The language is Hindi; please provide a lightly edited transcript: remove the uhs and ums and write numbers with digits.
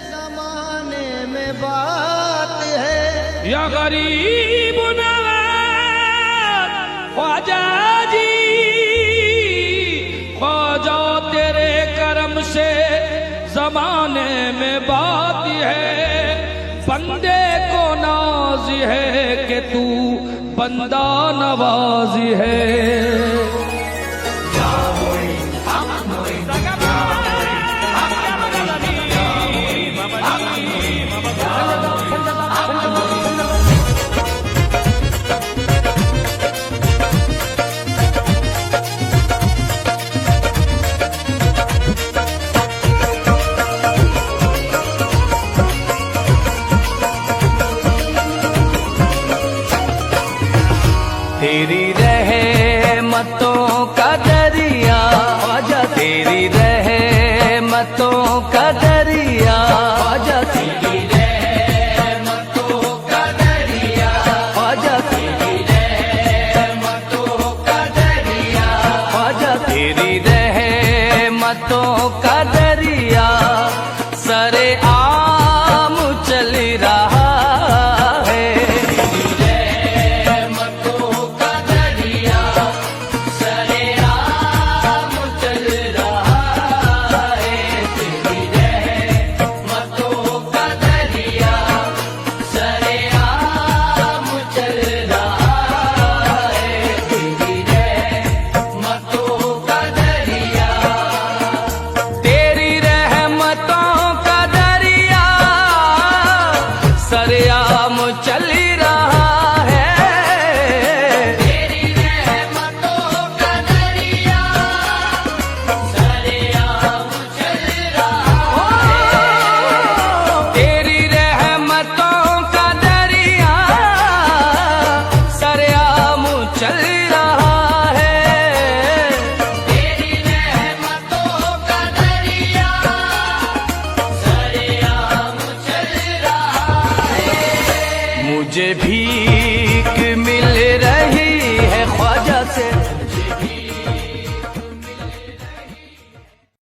जमाने में बात है या गरीब नवाज ख्वाजा जी, ख्वाजा तेरे करम से जमाने में बात है, बंदे को नाज है कि तू बंदा नवाजी है। तेरी रहमतों का दरिया ख्वाजा, तेरी रहमतों का दरिया ख्वाजा, तेरी रहमतों का दरिया ख्वाजा, तेरी रहमतों का दरिया ख्वाजा, तेरी रहमतों का दरिया सरे आम चल रहा सरेआम चल रहा है। तेरी रहमतों का दरिया सरेआम चल रहा है। तेरी रहमतों का दरिया सरेआम चल रहा है। तेरी रहमतों का दरिया सरेआम चल रहा है। मुझे भीख मिल रही है ख्वाजा से,